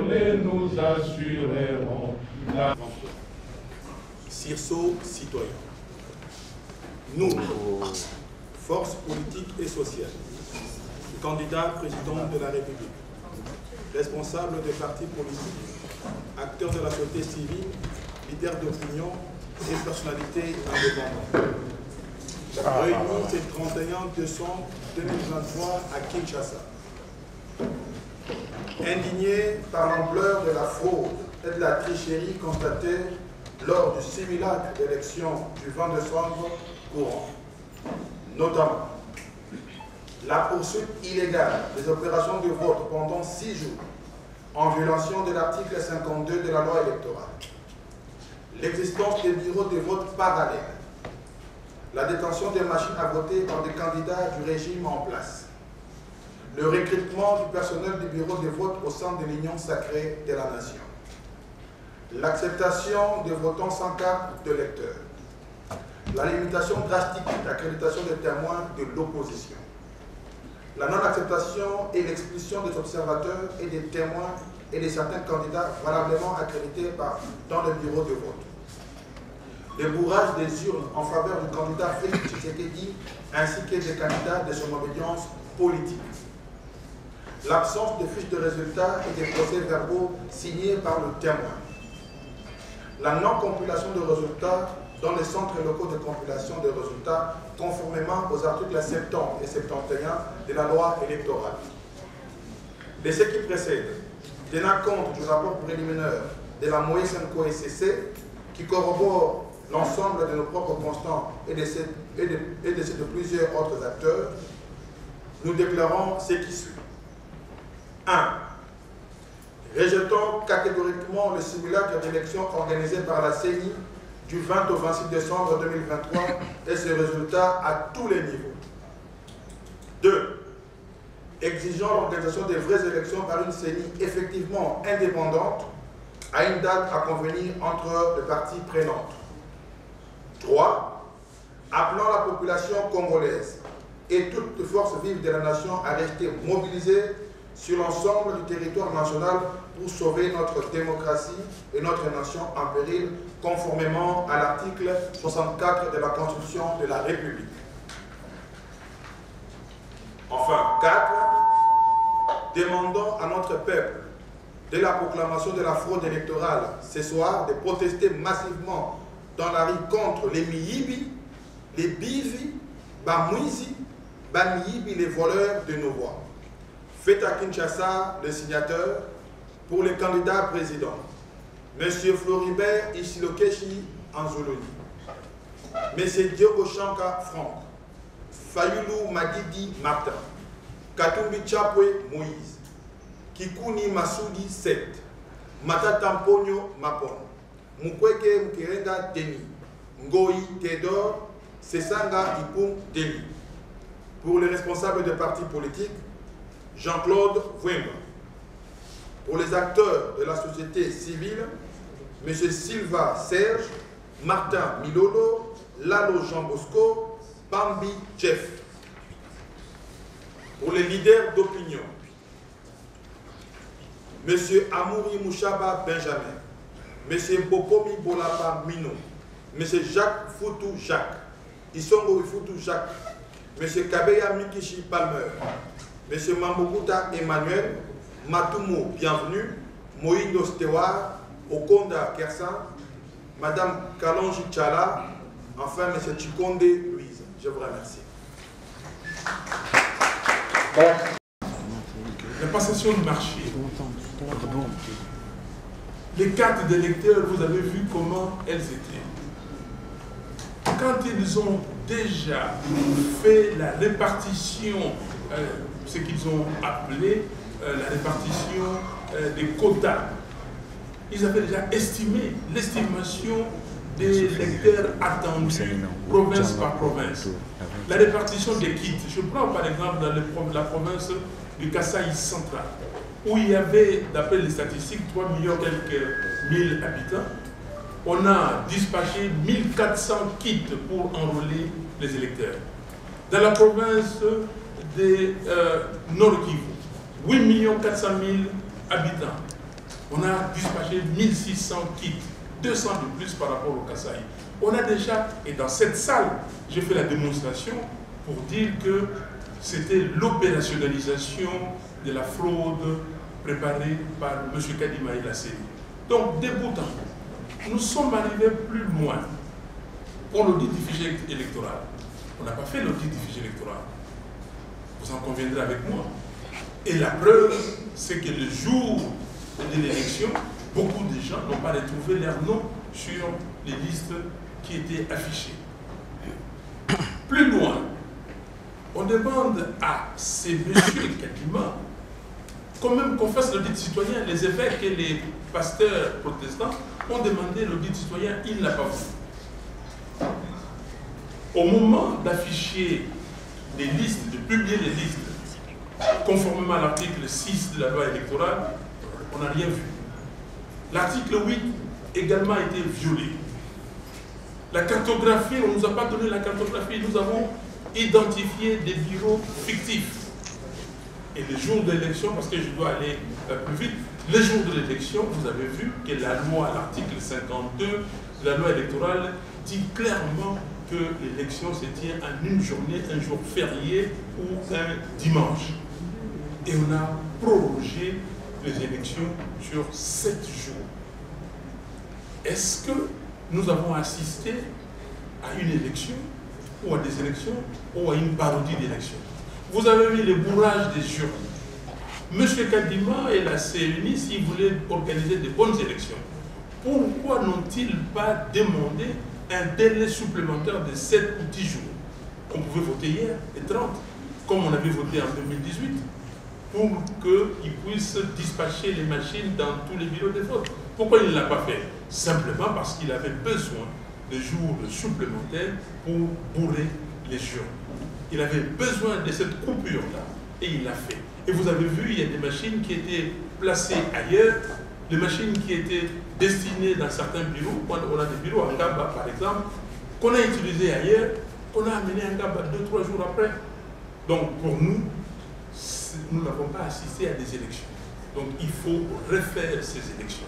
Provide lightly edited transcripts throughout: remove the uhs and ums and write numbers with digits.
journée, nous assurerons la... Sursaut citoyen. Nous, force politique et sociale, candidat président de la République, responsable des partis politiques, acteurs de la société civile, leaders d'opinion et personnalités indépendantes. Réunis ce 31 décembre 2023 à Kinshasa. Indignés par l'ampleur de la fraude et de la tricherie constatée lors du simulacre d'élection du 20 décembre courant, notamment la poursuite illégale des opérations de vote pendant 6 jours en violation de l'article 52 de la loi électorale, l'existence des bureaux de vote parallèles, la détention des machines à voter par des candidats du régime en place, le recrutement du personnel du bureau de vote au sein de l'Union sacrée de la nation, l'acceptation des votants sans carte de lecteur, la limitation drastique de l'accréditation des témoins de l'opposition, la non-acceptation et l'expulsion des observateurs et des témoins et de certains candidats valablement accrédités dans le bureau de vote, le bourrage des urnes en faveur du candidat Félix Tshisekedi ainsi que des candidats de son obédience politique, l'absence de fiches de résultats et des procès-verbaux signés par le témoin, la non-compilation de résultats dans les centres locaux de compilation des résultats conformément aux articles 70 et 71 de la loi électorale. De ce qui précède, tenant compte du rapport préliminaire de la MOE-SENCO-SCC qui corrobore l'ensemble de nos propres constants et de ceux de plusieurs autres acteurs, nous déclarons ce qui suit. 1. Rejetons catégoriquement le simulacre d'élection organisé par la CENI du 20 au 26 décembre 2023 et ses résultats à tous les niveaux. 2. Exigeons l'organisation des vraies élections par une CENI effectivement indépendante à une date à convenir entre les parties prenantes. 3. Appelons la population congolaise et toutes les forces vives de la nation à rester mobilisées sur l'ensemble du territoire national pour sauver notre démocratie et notre nation en péril, conformément à l'article 64 de la Constitution de la République. Enfin, 4. Demandons à notre peuple, dès la proclamation de la fraude électorale ce soir, de protester massivement dans la rue contre les Miyibi, les Bivi, Bamouizi, Bamiyibi, les voleurs de nos voix. Faites à Kinshasa le signateur pour les candidats présidents. M. Floribert Isilokeshi Anzoloni, M. Diogo Chanka Franck, Fayulu Madidi Martin, Katumbi Chapwe Moïse, Kikuni Masudi 7, Matatamponyo Mapon, Mukwege Mkirenga Denis, Ngoi Théodore, Sesanga Ipum Denis. Pour les responsables des partis politiques, Jean-Claude Vwemba. Pour les acteurs de la société civile, M. Silva Serge, Martin Milolo, Lalo Jean Bosco, Bambi Jeff. Pour les leaders d'opinion, M. Amouri Mouchaba Benjamin, M. Bokomi Bolapa Mino, M. Jacques Foutou Jacques, Isongo Foutou Jacques, M. Kabeya Mikishi Palmer, M. Mambokuta Emmanuel, Matumo Bienvenue, Moïndo Stewar, Okonda Kersan, Madame Kalonji Tchala, enfin M. Chikonde Louise. Je vous remercie. La passation de marché. Les cartes d'électeurs, vous avez vu comment elles étaient. Quand ils ont déjà fait la répartition, ce qu'ils ont appelé la répartition des quotas, ils avaient déjà estimé l'estimation des électeurs attendus province par province. La répartition des kits, je prends par exemple dans la province du Kasaï central, où il y avait, d'après les statistiques, 3 millions quelques mille habitants. On a dispatché 1400 kits pour enrôler les électeurs. Dans la province de Nord Kivu, 8 400 000 habitants. On a dispatché 1600 kits, 200 de plus par rapport au Kasaï. On a déjà, et dans cette salle, j'ai fait la démonstration pour dire que c'était l'opérationnalisation de la fraude préparée par M. Kadima et la CENI. Donc, de bout en bout, nous sommes arrivés plus loin pour l'audit du fichier électoral. On n'a pas fait l'audit du fichier électoral. Vous en conviendrez avec moi. Et la preuve, c'est que le jour de l'élection, beaucoup de gens n'ont pas retrouvé leur nom sur les listes qui étaient affichées. Plus loin, on demande à ces messieurs Kadima quand même qu'on fasse l'audit citoyen. Les évêques et les pasteurs protestants ont demandé l'audit citoyen, il n'a pas voulu. Au moment d'afficher les listes, de publier les listes, conformément à l'article 6 de la loi électorale, on n'a rien vu. L'article 8 également a été violé. La cartographie, on ne nous a pas donné la cartographie, nous avons identifié des bureaux fictifs. Et le jour de l'élection, parce que je dois aller plus vite, le jour de l'élection, vous avez vu que la loi, l'article 52 de la loi électorale, dit clairement que l'élection se tient en une journée, un jour férié ou un dimanche. Et on a prorogé les élections sur 7 jours. Est-ce que nous avons assisté à une élection ou à des élections ou à une parodie d'élection? Vous avez vu le bourrage des jurys. M. Kadima et la CENI, s'ils voulaient organiser de bonnes élections, pourquoi n'ont-ils pas demandé un délai supplémentaire de 7 ou 10 jours? On pouvait voter hier, les 30, comme on avait voté en 2018, pour qu'ils puissent dispatcher les machines dans tous les bureaux de vote. Pourquoi il ne l'a pas fait? Simplement parce qu'il avait besoin de jours supplémentaires pour bourrer les jurys. Il avait besoin de cette coupure-là et il l'a fait. Et vous avez vu, il y a des machines qui étaient placées ailleurs, des machines qui étaient destinées dans certains bureaux. On a des bureaux en Gaba, par exemple, qu'on a utilisés ailleurs, qu'on a amené en Gaba 2-3 jours après. Donc pour nous, nous n'avons pas assisté à des élections. Donc il faut refaire ces élections.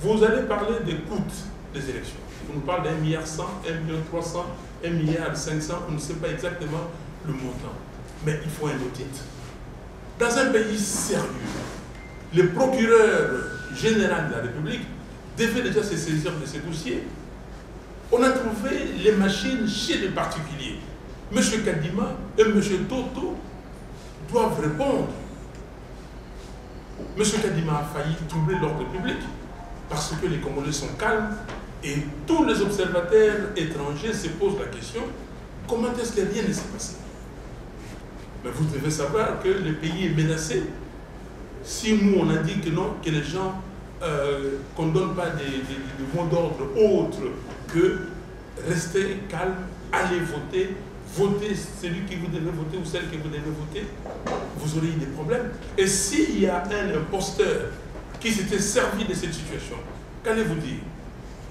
Vous allez parler des coûts des élections. On nous parle d'1,1 milliard, 1,3 milliard, 1,5 milliard, on ne sait pas exactement le montant. Mais il faut un audit. Dans un pays sérieux, le procureur général de la République devait déjà se saisir de ces dossiers. On a trouvé les machines chez les particuliers. M. Kadima et M. Toto doivent répondre. M. Kadima a failli troubler l'ordre public parce que les Congolais sont calmes et tous les observateurs étrangers se posent la question, comment est-ce que rien ne s'est passé? Mais vous devez savoir que le pays est menacé. Si nous, on a dit que non, que les gens, qu'on ne donne pas des mots d'ordre autres que rester calme, aller voter, voter celui que vous devez voter ou celle que vous devez voter, vous aurez eu des problèmes. Et s'il y a un imposteur qui s'était servi de cette situation, qu'allez-vous dire?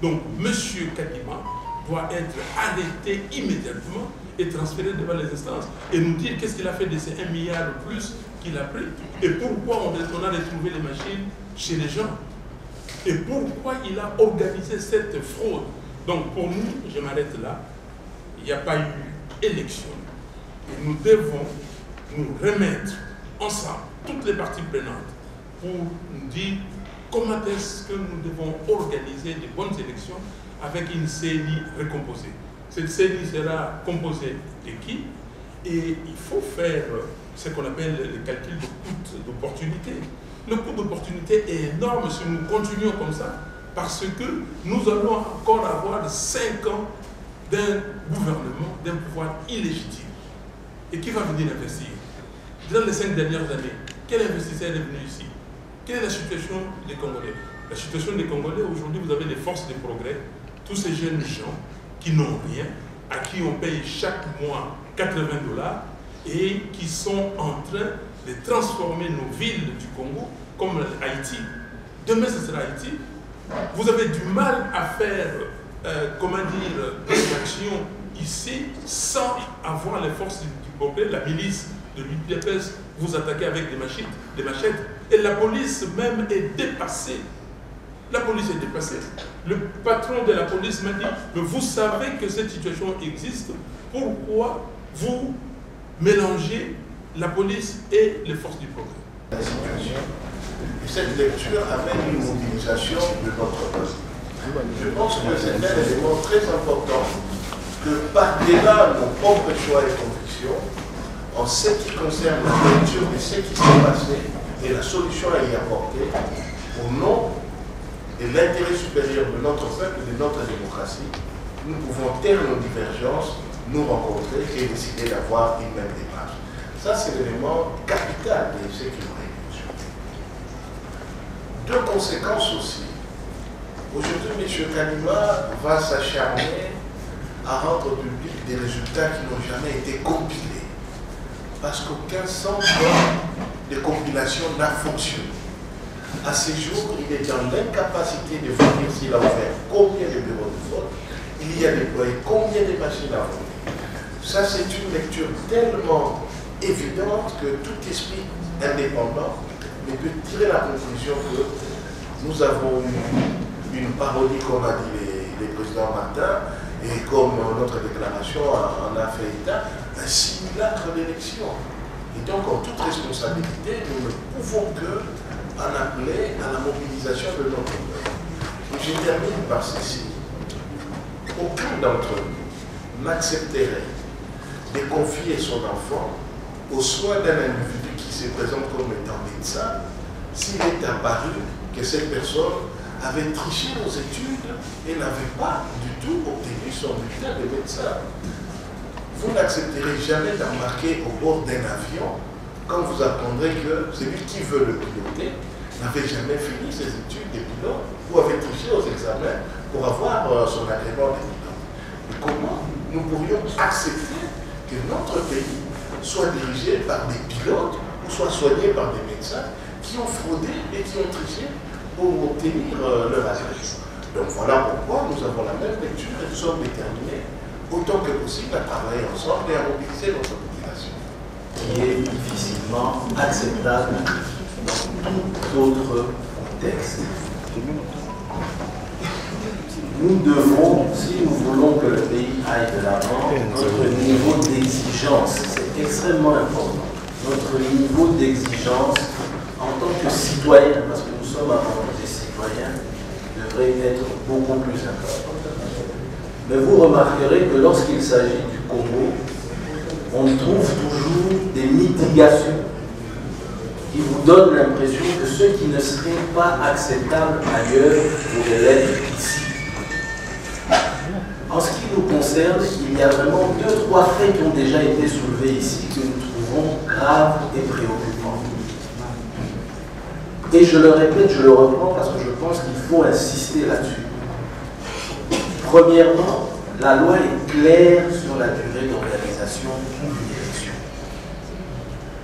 Donc, M. Kadima doit être arrêté immédiatement et transféré devant les instances et nous dire qu'est-ce qu'il a fait de ces 1 milliard de plus qu'il a pris et pourquoi on a retrouvé les machines chez les gens et pourquoi il a organisé cette fraude. Donc, pour nous, je m'arrête là, il n'y a pas eu élection et nous devons nous remettre ensemble, toutes les parties prenantes, pour nous dire comment est-ce que nous devons organiser de bonnes élections avec une CENI recomposée. Cette CENI sera composée d'équipes et il faut faire ce qu'on appelle le calcul de coût d'opportunité. Le coût d'opportunité est énorme si nous continuons comme ça parce que nous allons encore avoir 5 ans d'un gouvernement, d'un pouvoir illégitime. Et qui va venir investir? Dans les 5 dernières années, quel investisseur est venu ici? Quelle est la situation des Congolais? La situation des Congolais, aujourd'hui, vous avez des forces de progrès, tous ces jeunes gens qui n'ont rien, à qui on paye chaque mois 80 $ et qui sont en train de transformer nos villes du Congo comme Haïti. Demain, ce sera Haïti. Vous avez du mal à faire, des actions ici sans avoir les forces du progrès, la milice de l'UDPS, vous attaquez avec des machettes. Et la police même est dépassée. La police est dépassée. Le patron de la police m'a dit, mais vous savez que cette situation existe, pourquoi vous mélangez la police et les forces du progrès? La situation. Et cette lecture amène une mobilisation de notre peuple. Je pense que c'est un élément très important que par-delà nos propres choix et convictions, en ce qui concerne la lecture de ce qui s'est passé et la solution à y apporter, au nom de l'intérêt supérieur de notre peuple et de notre démocratie, nous pouvons taire nos divergences, nous rencontrer et décider d'avoir une même démarche. Ça, c'est l'élément capital de ce qui nous réunit aujourd'hui. Deux conséquences aussi. Aujourd'hui, M. Kalima va s'acharner à rendre public des résultats qui n'ont jamais été compilés. Parce qu'aucun centre de compilation n'a fonctionné. À ce jour, il est dans l'incapacité de vous dire s'il a ouvert combien de bureaux de vote, il y a déployé combien de machines à voter. Ça, c'est une lecture tellement évidente que tout esprit indépendant ne peut tirer la conclusion que nous avons eu une parodie, comme a dit le président Martin, et comme notre déclaration en a fait état, un simulacre d'élection. Et donc, en toute responsabilité, nous ne pouvons que en appeler à la mobilisation de notre peuple. Et je termine par ceci. Aucun d'entre nous n'accepterait de confier son enfant aux soins d'un individu qui se présente comme étant médecin s'il est apparu que cette personne avait triché aux études et n'avait pas du tout obtenu son bulletin de médecin. Vous n'accepterez jamais d'embarquer au bord d'un avion quand vous apprendrez que celui qui veut le piloter n'avait jamais fini ses études de pilote ou avait triché aux examens pour avoir son agrément de pilote. Et comment nous pourrions accepter que notre pays soit dirigé par des pilotes ou soit soigné par des médecins qui ont fraudé et qui ont triché pour obtenir leur agrément? Donc voilà pourquoi nous avons la même lecture et nous sommes déterminés autant que possible à travailler ensemble et à mobiliser notre population. Qui est difficilement acceptable dans tout autre contexte. Nous devons, si nous voulons que le pays aille de l'avant, notre niveau d'exigence, c'est extrêmement important. Notre niveau d'exigence en tant que citoyen, parce que nous sommes avant des citoyens, devrait être beaucoup plus important. Mais vous remarquerez que lorsqu'il s'agit du Congo, on trouve toujours des mitigations qui vous donnent l'impression que ce qui ne serait pas acceptable ailleurs pourrait l'être ici. En ce qui nous concerne, il y a vraiment 2-3 faits qui ont déjà été soulevés ici que nous trouvons graves et préoccupants. Et je le répète, je le reprends parce que je pense qu'il faut insister là-dessus. Premièrement, la loi est claire sur la durée d'organisation d'une élection.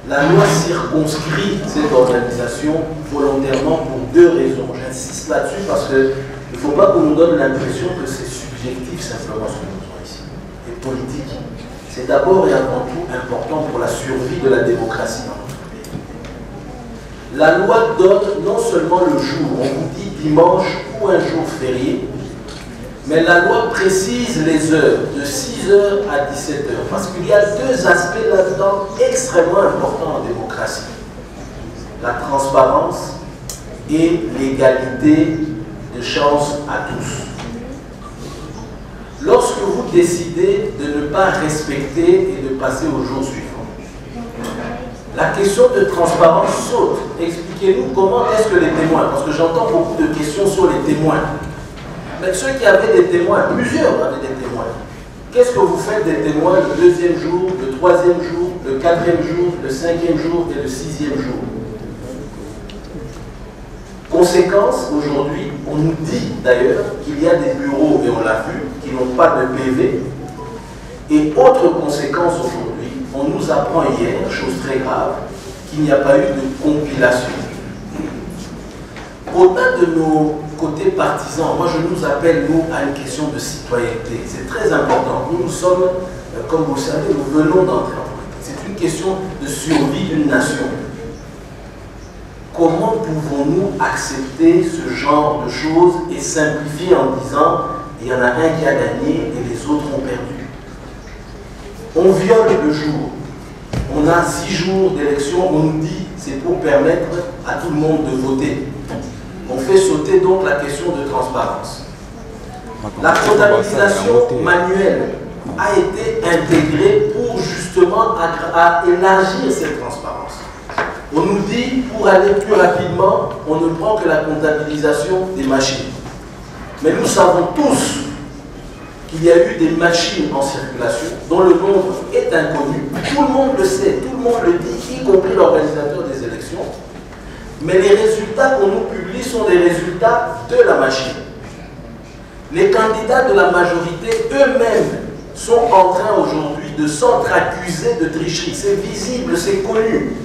La loi circonscrit cette organisation volontairement pour 2 raisons. J'insiste là-dessus parce qu'il ne faut pas qu'on nous donne l'impression que c'est subjectif simplement ce que nous faisons ici. Et politique, c'est d'abord et avant tout important pour la survie de la démocratie dans notre pays. La loi donne non seulement le jour, on vous dit dimanche ou un jour férié, mais la loi précise les heures, de 6h à 17h, parce qu'il y a 2 aspects là-dedans extrêmement importants en démocratie. La transparence et l'égalité de chance à tous. Lorsque vous décidez de ne pas respecter et de passer au jour suivant, la question de transparence saute. Expliquez-nous comment est-ce que les témoins, parce que j'entends beaucoup de questions sur les témoins, mais ceux qui avaient des témoins, plusieurs avaient des témoins. Qu'est-ce que vous faites des témoins le 2e jour, le 3e jour, le 4e jour, le 5e jour et le 6e jour? Conséquence, aujourd'hui, on nous dit d'ailleurs qu'il y a des bureaux, et on l'a vu, qui n'ont pas de PV. Et autre conséquence aujourd'hui, on nous apprend hier, chose très grave, qu'il n'y a pas eu de compilation. Au-delà de nos côtés partisans, moi je nous appelle, nous, à une question de citoyenneté. C'est très important. Nous sommes, comme vous le savez, nous venons d'entrer en politique. C'est une question de survie d'une nation. comment pouvons-nous accepter ce genre de choses et simplifier en disant il y en a un qui a gagné et les autres ont perdu? On viole le jour. On a 6 jours d'élection, on nous dit c'est pour permettre à tout le monde de voter. On fait sauter donc la question de transparence. La comptabilisation manuelle a été intégrée pour justement à élargir cette transparence. On nous dit pour aller plus rapidement, on ne prend que la comptabilisation des machines. Mais nous savons tous qu'il y a eu des machines en circulation dont le nombre est inconnu. Tout le monde le sait, tout le monde le dit, y compris l'organisateur des élections. Mais les résultats qu'on nous publie sont des résultats de la machine. Les candidats de la majorité eux-mêmes sont en train aujourd'hui de s'entre-accuser de tricherie. C'est visible, c'est connu.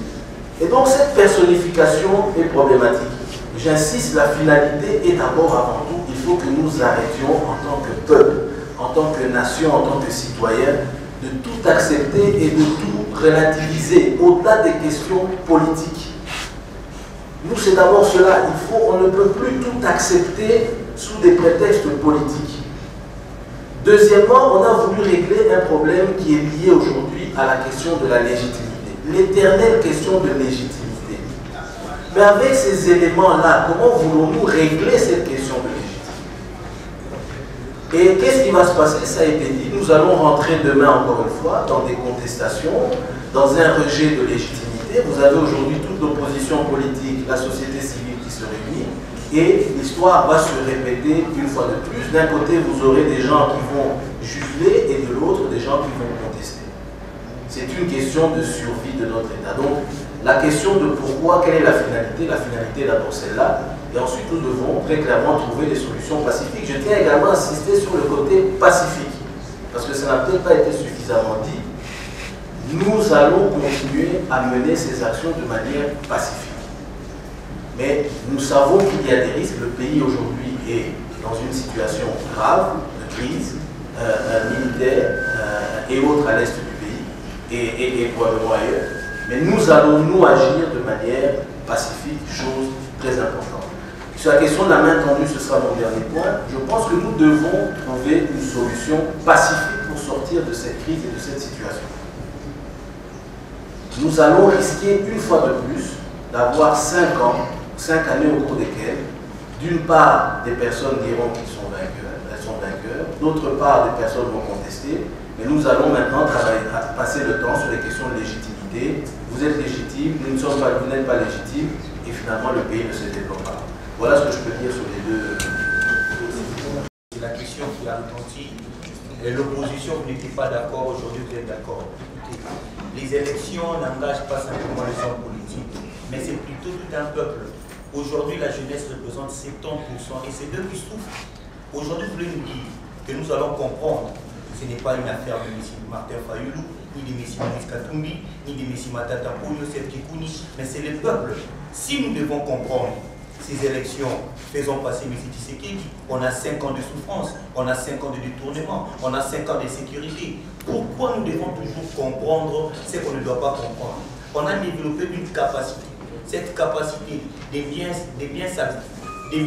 Et donc cette personnification est problématique. J'insiste, la finalité est d'abord avant tout, il faut que nous arrêtions en tant que peuple, en tant que nation, en tant que citoyen, de tout accepter et de tout relativiser au-delà des questions politiques. Nous, c'est d'abord cela. On ne peut plus tout accepter sous des prétextes politiques. Deuxièmement, on a voulu régler un problème qui est lié aujourd'hui à la question de la légitimité. L'éternelle question de légitimité. Mais avec ces éléments-là, comment voulons-nous régler cette question de légitimité? Et qu'est-ce qui va se passer? Ça a été dit, nous allons rentrer demain encore une fois dans des contestations, dans un rejet de légitimité. Vous avez aujourd'hui toute l'opposition politique, la société civile qui se réunit, et l'histoire va se répéter une fois de plus. D'un côté, vous aurez des gens qui vont juger et de l'autre, des gens qui vont contester. C'est une question de survie de notre État. Donc, la question de pourquoi, quelle est la finalité est d'abord celle-là, et ensuite nous devons très clairement trouver des solutions pacifiques. Je tiens également à insister sur le côté pacifique, parce que ça n'a peut-être pas été suffisamment dit. Nous allons continuer à mener ces actions de manière pacifique. Mais nous savons qu'il y a des risques. Le pays aujourd'hui est dans une situation grave de crise militaire et autres à l'est du pays et probablement ailleurs. Mais nous allons nous agir de manière pacifique, chose très importante. Sur la question de la main tendue, ce sera mon dernier point. Je pense que nous devons trouver une solution pacifique pour sortir de cette crise et de cette situation. Nous allons risquer une fois de plus d'avoir 5 années au cours desquelles, d'une part, des personnes diront qu'ils sont vainqueurs, d'autre part, des personnes vont contester, mais nous allons maintenant passer le temps sur les questions de légitimité. Vous êtes légitime, vous n'êtes pas légitime, et finalement le pays ne se développe pas. Voilà ce que je peux dire sur les deux. C'est la question qui a retenti. L'opposition, vous n'étiez pas d'accord, aujourd'hui vous êtes d'accord. Les élections n'engagent pas simplement les hommes politiques, mais c'est plutôt tout un peuple. Aujourd'hui, la jeunesse représente 70% et c'est eux qui souffrent. Aujourd'hui, vous voulez nous dire que nous allons comprendre que ce n'est pas une affaire de M. Martin Fayoulou, ni de M. Moïse Katumbi, ni de M. Matata Ponyo, Yosef Kikouni, mais c'est le peuple. Si nous devons comprendre ces élections, faisons passer M. Tshisekedi, on a 5 ans de souffrance, on a 5 ans de détournement, on a 5 ans de sécurité. Pourquoi nous devons toujours comprendre ce qu'on ne doit pas comprendre? On a développé une capacité. Cette capacité de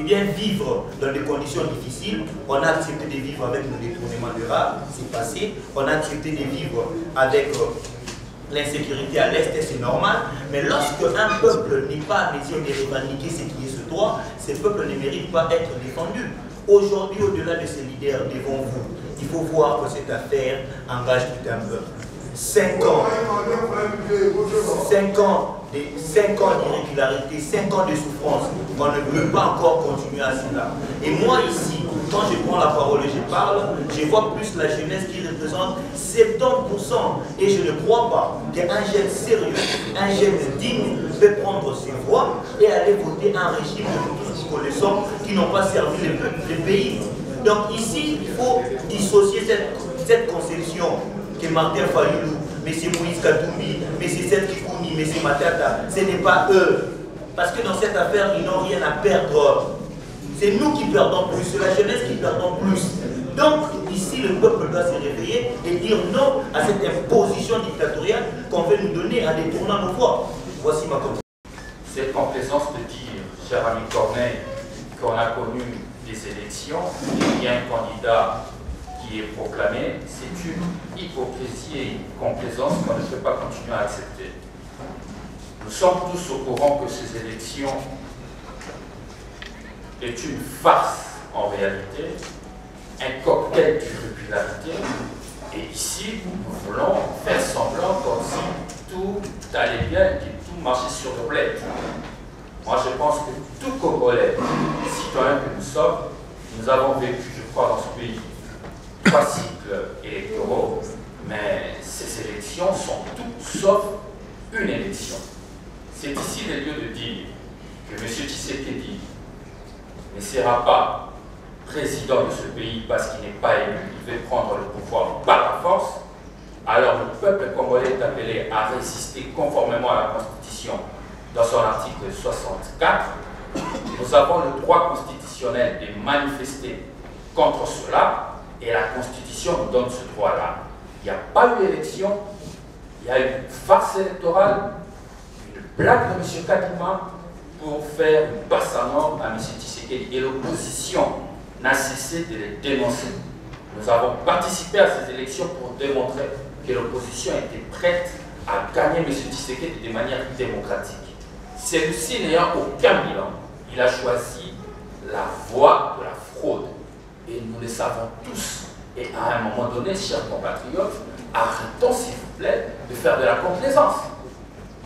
bien vivre dans des conditions difficiles, on a accepté de vivre avec nos détournements de rats, c'est passé. On a accepté de vivre avec l'insécurité à l'Est, c'est normal. Mais lorsque un peuple n'est pas en mesure de revendiquer ce qui est ce droit, ce peuple ne mérite pas d'être défendu. Aujourd'hui, au-delà de ces leaders devant vous, il faut voir que cette affaire engage tout un peuple. 5 ans d'irrégularité, 5 ans de souffrance, on ne peut pas encore continuer à cela. Et moi ici, quand je prends la parole et je parle, je vois plus la jeunesse qui représente 70%. Et je ne crois pas qu'un jeune sérieux, un jeune digne peut prendre ses voix et aller voter un régime que nous tous connaissons qui n'ont pas servi le pays. Donc ici, il faut dissocier cette conception que Martin Fayoulou, M. Moïse Katumbi, M. Seth Kikouni, M. Matata, ce n'est pas eux. Parce que dans cette affaire, ils n'ont rien à perdre. C'est nous qui perdons plus, c'est la jeunesse qui perdons plus. Donc, ici, le peuple doit se réveiller et dire non à cette imposition dictatoriale qu'on veut nous donner en détournant nos voix. Voici ma conclusion. cette complaisance de dire, cher ami Corneille, qu'on a connu des élections et qu'il y a un candidat qui est proclamé, c'est une hypocrisie et une complaisance qu'on ne peut pas continuer à accepter. Nous sommes tous au courant que ces élections est une farce en réalité, un cocktail d'irrégularité, et ici nous voulons faire semblant comme si tout allait bien et que tout marchait sur le bled. Moi je pense que tout Congolais, citoyen que nous sommes, nous avons vécu, je crois, dans ce pays 3 cycles électoraux, mais ces élections sont tout sauf une élection. C'est ici le lieu de dire que M. Tshisekedi ne sera pas président de ce pays parce qu'il n'est pas élu, il veut prendre le pouvoir par la force. Alors le peuple congolais est appelé à résister conformément à la Constitution dans son article 64. Nous avons le droit constitutionnel de manifester contre cela et la Constitution nous donne ce droit-là. Il n'y a pas eu d'élection, il y a une farce électorale, une blague de M. Kadima pour faire une passe à mort à M. Tshisekedi et l'opposition n'a cessé de les dénoncer. Nous avons participé à ces élections pour démontrer que l'opposition était prête à gagner M. Tshisekedi de manière démocratique. Celui-ci n'ayant aucun bilan, il a choisi la voie de la fraude. Et nous le savons tous. Et à un moment donné, chers compatriotes, arrêtons s'il vous plaît de faire de la complaisance.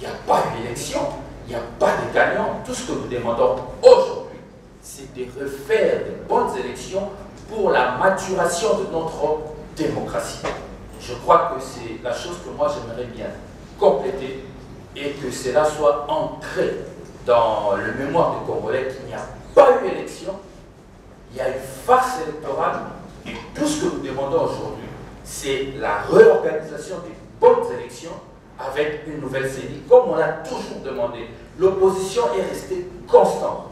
Il n'y a pas d'élection, il n'y a pas de gagnant. Tout ce que nous demandons aujourd'hui, c'est de refaire de bonnes élections pour la maturation de notre démocratie. Je crois que c'est la chose que moi j'aimerais bien compléter et que cela soit ancré dans le mémoire des Congolais qu'il n'y a pas eu élection, il y a une farce électorale et tout ce que nous demandons aujourd'hui, c'est la réorganisation des bonnes élections avec une nouvelle CENI, comme on l'a toujours demandé. L'opposition est restée constante.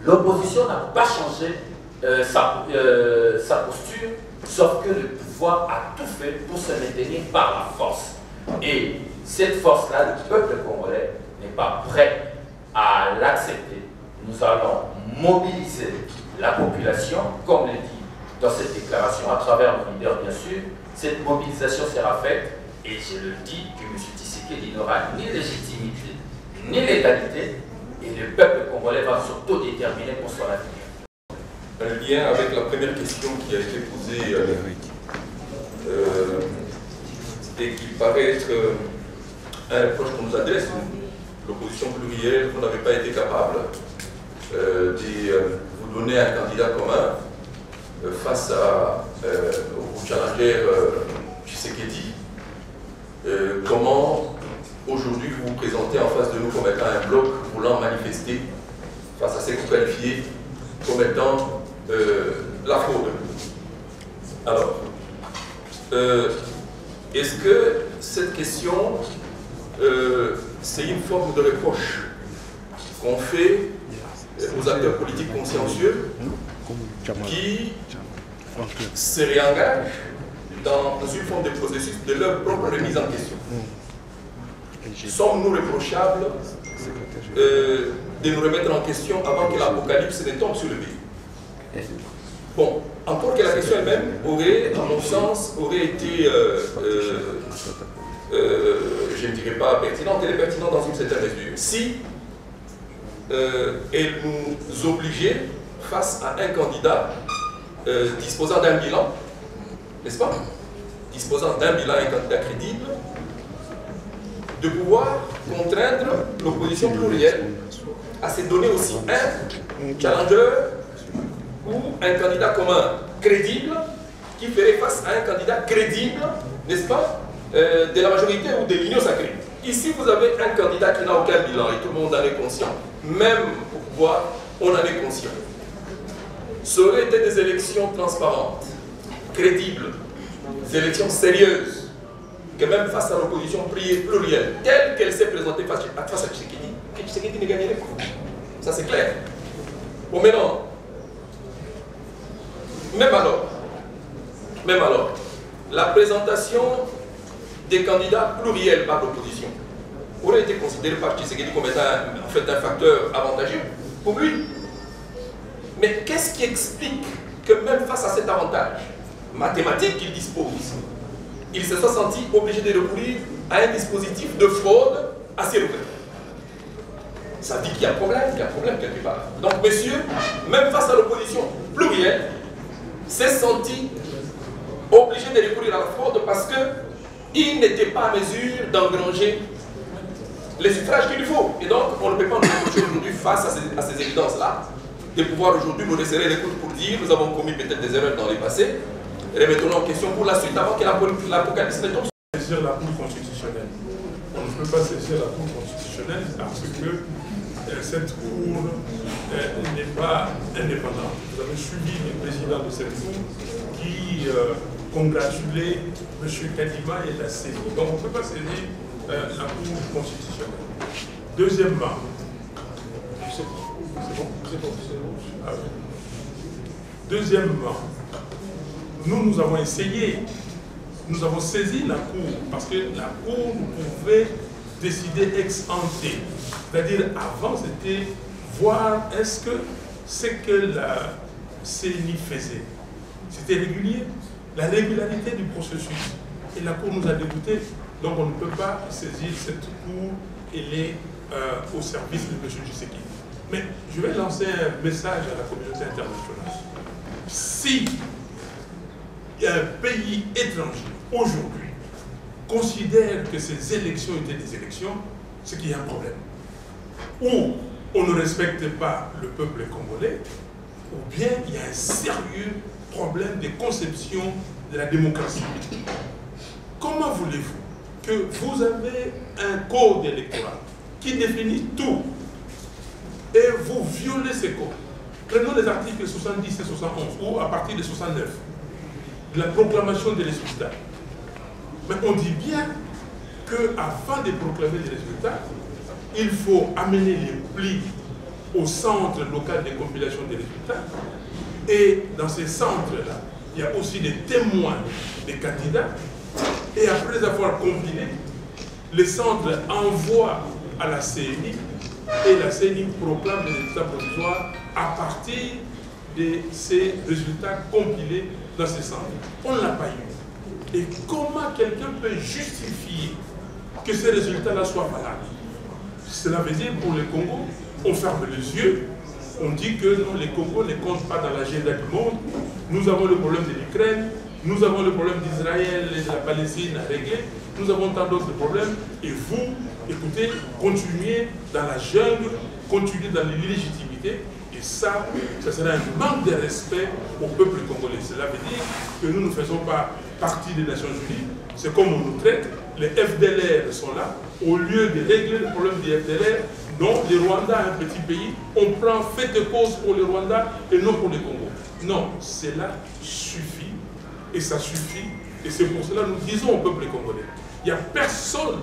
L'opposition n'a pas changé sa posture, sauf que le pouvoir a tout fait pour se maintenir par la force. Et cette force-là, le peuple congolais n'est pas prêt à l'accepter. Nous allons mobiliser la population, comme le dit dans cette déclaration, à travers nos leaders bien sûr. Cette mobilisation sera faite, et je le dis que M. Tshisekedi n'aura ni légitimité, ni légalité, et le peuple congolais va s'autodéterminer pour son avenir. Un lien avec la première question qui a été posée et qui paraît être un reproche qu'on nous adresse, l'opposition plurielle, vous n'avez pas été capable de vous donner un candidat commun face au challenger Tshisekedi. Comment aujourd'hui vous vous présentez en face de nous comme étant un bloc voulant manifester face à ce que vous qualifiez comme étant la fraude? Alors, est-ce que cette question, c'est une forme de reproche qu'on fait aux acteurs politiques consciencieux qui se réengagent dans une forme de processus de leur propre remise en question? Sommes-nous reprochables de nous remettre en question avant que l'apocalypse ne tombe sur le pays? Bon, encore que la question elle-même aurait, à mon sens, aurait été, je ne dirais pas pertinente, elle est pertinente dans une certaine mesure. Si elle nous obligeait face à un candidat disposant d'un bilan, n'est-ce pas? Disposant d'un bilan, un candidat crédible, de pouvoir contraindre l'opposition plurielle à se donner aussi un challenger ou un candidat commun crédible qui ferait face à un candidat crédible, n'est-ce pas, de la majorité ou de l'Union sacrée. Ici, vous avez un candidat qui n'a aucun bilan et tout le monde en est conscient. Même au pouvoir, on en est conscient. Ça aurait été des élections transparentes, crédibles, des élections sérieuses, que même face à l'opposition plurielle, telle qu'elle s'est présentée face à Tshisekedi, que Tshisekedi ne gagnerait pas. Ça c'est clair. Bon, maintenant, même alors, la présentation des candidats pluriels par l'opposition, aurait été considéré par Tshisekedi comme étant en fait un facteur avantageux pour lui. Mais qu'est-ce qui explique que même face à cet avantage mathématique qu'il dispose, il se soit senti obligé de recourir à un dispositif de fraude assez lourd? Ça dit qu'il y a un problème quelque part. Donc monsieur, même face à l'opposition plurielle, s'est senti obligé de recourir à la fraude parce qu'il n'était pas à mesure d'engranger les suffrages qu'il lui faut. Et donc, on ne peut pas nous reprocher aujourd'hui, face à ces évidences-là, de pouvoir aujourd'hui nous resserrer les coudes pour dire nous avons commis peut-être des erreurs dans le passé, remettons-nous en question pour la suite avant que l'apocalypse ne tombe. Saisir la Cour constitutionnelle. On ne peut pas saisir la Cour constitutionnelle parce que cette Cour n'est pas indépendante. Vous avez suivi le président de cette Cour qui congratulait M. Kadima et la CENI. Donc on ne peut pas saisir la Cour constitutionnelle. Deuxièmement, c'est bon. Ah oui. Deuxièmement, nous avons essayé, nous avons saisi la Cour parce que la Cour pouvait décider ex ante. C'est-à-dire, avant, c'était voir est-ce que ce que la CENI faisait, c'était régulier, la régularité du processus. Et la Cour nous a dégoûtés, donc on ne peut pas saisir cette Cour, elle est au service de M. Tshisekedi. Mais je vais lancer un message à la communauté internationale. Si un pays étranger, aujourd'hui, considère que ces élections étaient des élections, c'est qu'il y a un problème. Ou on ne respecte pas le peuple congolais, ou bien il y a un sérieux problème de conception de la démocratie. Comment voulez-vous que vous avez un code électoral qui définit tout et vous violez ces codes? Prenons les articles 70 et 71, ou à partir de 69, de la proclamation des résultats. Mais on dit bien qu'avant de proclamer les résultats, il faut amener les plis au centre local de compilation des résultats. Et dans ces centres-là, il y a aussi des témoins des candidats. Et après avoir compilé, les centres envoient à la CENI et la CENI proclame les résultats provisoires à partir de ces résultats compilés dans ces centres. On ne l'a pas eu. Et comment quelqu'un peut justifier que ces résultats-là soient valables? Cela veut dire pour le Congo, on ferme les yeux, on dit que non, les Congos ne comptent pas dans l'agenda du monde. Nous avons le problème de l'Ukraine, nous avons le problème d'Israël et de la Palestine à régler, nous avons tant d'autres problèmes. Et vous, écoutez, continuez dans la jungle, continuez dans l'illégitimité. Et ça serait un manque de respect au peuple congolais. Cela veut dire que nous ne faisons pas partie des Nations Unies. C'est comme on nous traite. Les FDLR sont là. Au lieu de régler le problème des FDLR, non, le Rwanda est un petit pays. On prend fait de cause pour le Rwanda et non pour le Congo. Non, cela suffit. Et ça suffit. Et c'est pour cela que nous disons au peuple congolais, il n'y a personne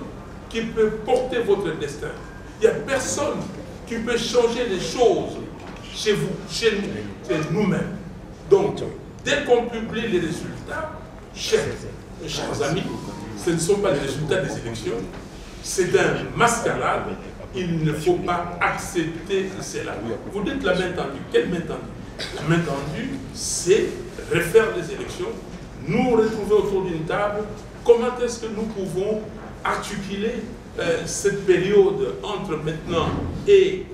qui peut porter votre destin. Il n'y a personne qui peut changer les choses chez vous, chez nous, c'est nous-mêmes. Donc, dès qu'on publie les résultats, chers amis, ce ne sont pas les résultats des élections, c'est un mascarade. Il ne faut pas accepter cela. Vous dites la main tendue. Quelle main tendue? La main tendue, c'est refaire les élections, nous retrouver autour d'une table. Comment est-ce que nous pouvons articuler cette période entre maintenant et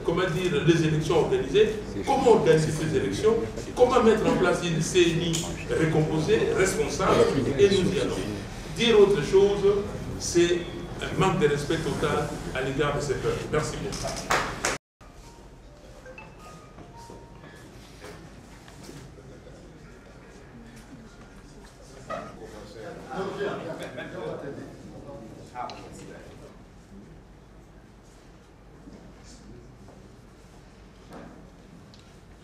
comment dire, les élections organisées? Comment organiser ces élections? Comment mettre en place une CENI recomposée, responsable? Et nous y allons. Dire autre chose, c'est un manque de respect total à l'égard de ces peuples. Merci beaucoup.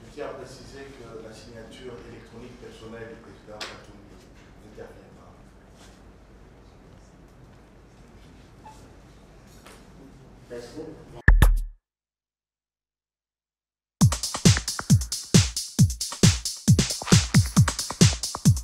Je tiens à préciser que la signature électronique personnelle du président Katoumi n'intervient pas. Merci.